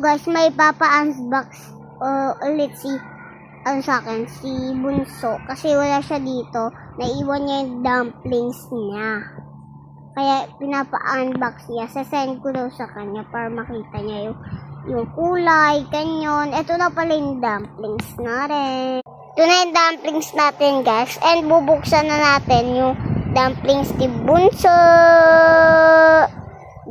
guys, may papa-unbox ulit si sa akin, si Bunso. Kasi wala siya dito. Naiwan niya yung dumplings niya. Kaya pinapa-unbox niya. Sasend ko daw sa kanya para makita niya yung kulay, ganyan. Ito na pala yung dumplings natin. Ito na yung dumplings natin, guys. And bubuksan na natin yung dumplings ni Bunso.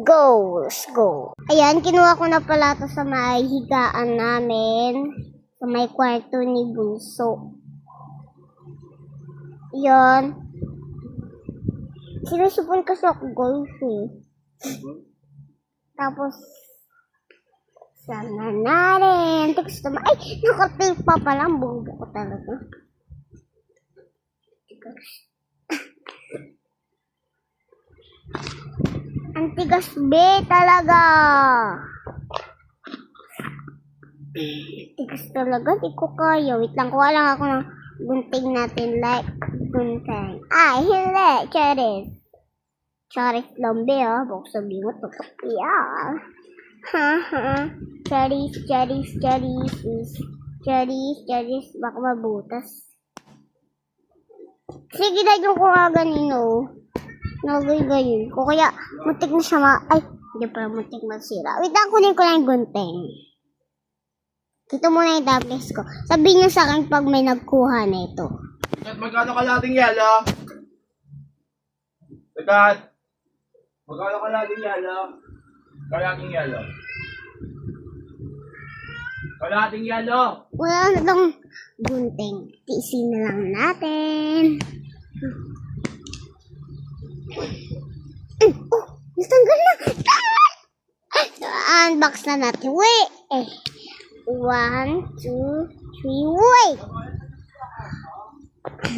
Go! Let's go! Ayan, kinuha ko na pala ito sa may higaan namin. Sa may kwarto ni Bunso. Ayan. Sinusupon kasi ako, guys, eh. Tapos, sana natin. Text naman. Ay, nakatape pa pala. Ang bugo ko talaga. Ang tigas, be, talaga. Tigas talaga. Di ko kaya. Wait lang. Kuha lang ako ng gunting natin. Like, gunting. Ay, hindi. Charis. Charis lang, be, ah. Baka sabihin mo, totoo yan. Haha. Charis. Baka mabutas. Sige, nagyo ko nga ganino. Nagay-gayon ko. Kaya, muntik na siya ay, hindi pala muntik masira. Wait lang, kunin ko lang yung gunting. Ito muna yung dumplings ko. Sabihin niyo sa akin pag may nagkuha na ito. Kat, magkano kalating yelo? Kat, magkano kalating yelo? Kalating yelo. Kalating yelo. Wala na lang gunting. Tiisin na lang natin. Oh, natanggal na. Unbox na natin. Wait. 1, 2, 3, wait.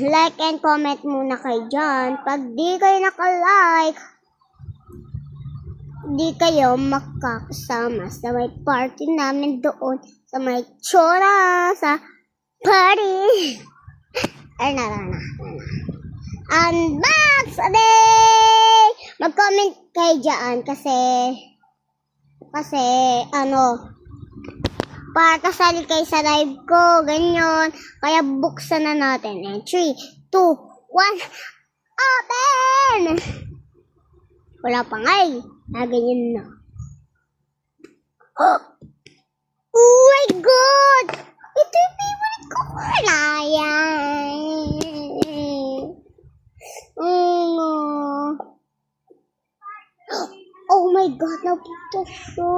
Like and comment muna kayo dyan. Pag di kayo naka-like, di kayo makakasama sa may party namin doon. Sa may tsura, sa party. Ay, na. Unbox day! Mag-comment kayo dyan kasi para kasali kayo sa live ko, ganyan. Kaya buksan na natin. And 3, 2, 1, open! Wala pa nga eh. Ganyan na. Oh my God! Ito yung favorite ko. Wala yan. Oh my God, napunta siya.